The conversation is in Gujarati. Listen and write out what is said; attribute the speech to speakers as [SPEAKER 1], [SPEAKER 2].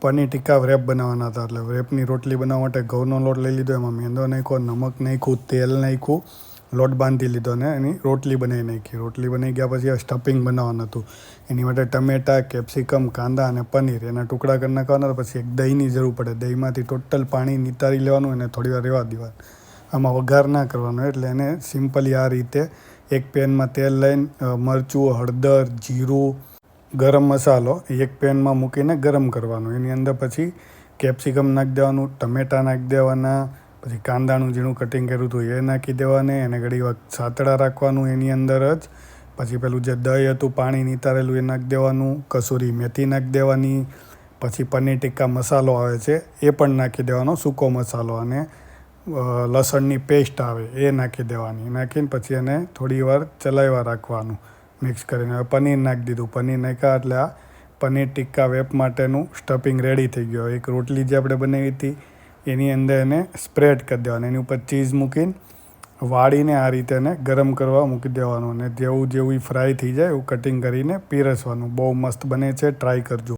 [SPEAKER 1] પનીર ટિક્કા વ્રેપ બનાવવાના હતા. એટલે વ્રેપની રોટલી બનાવવા માટે ઘઉંનો લોટ લઈ લીધો, એમાં મેંદો નાખ્યો, નમક નાખ્યું, તેલ નાખ્યું, લોટ બાંધી લીધો અને એની રોટલી બનાવી નાખી. રોટલી બની ગયા પછી સ્ટફિંગ બનાવવાનું હતું. એની માટે ટમેટાં, કેપ્સિકમ, કાંદા અને પનીર એના ટુકડા કરી નાખવાના. પછી એક દહીંની જરૂર પડે. દહીંમાંથી ટોટલ પાણી નિતારી લેવાનું અને થોડી વાર રહેવા દેવાનું. આમાં વઘાર ના કરવાનો, એટલે એને સિમ્પલી આ રીતે એક પેનમાં તેલ લઈને મરચું, હળદર, જીરું, ગરમ મસાલો એક પેનમાં મૂકીને ગરમ કરવાનું. એની અંદર પછી કેપ્સિકમ નાખી દેવાનું, ટમેટાં નાખી દેવાના, પછી કાંદાનું ઝીણું કટિંગ કર્યું હતું એ નાખી દેવાને. એને ઘડી વાર સાતળા રાખવાનું એની અંદર જ. પછી પેલું જે દહીં હતું પાણી નિતારેલું એ નાખી દેવાનું, કસૂરી મેથી નાખી દેવાની. પછી પનીર ટિક્કા મસાલો આવે છે એ પણ નાખી દેવાનો, સૂકો મસાલો, અને લસણની પેસ્ટ આવે એ નાખી દેવાની. નાખીને પછી એને થોડી વાર ચલાવ્યા રાખવાનું મિક્સ કરીને. હવે પનીર નાખી દીધું. પનીર નાખ્યા એટલે આ પનીર ટિક્કા વેપ માટેનું સ્ટફિંગ રેડી થઈ ગયું. એક રોટલી જે આપણે બનાવી હતી એની અંદર એને સ્પ્રેડ કરી દેવાની. એની ઉપર ચીઝ મૂકીને વાળીને આ રીતે એને ગરમ કરવા મૂકી દેવાનું. અને જેવું જેવું ફ્રાય થઈ જાય એવું કટિંગ કરીને પીરસવાનું. બહુ મસ્ત બને છે, ટ્રાય કરજો.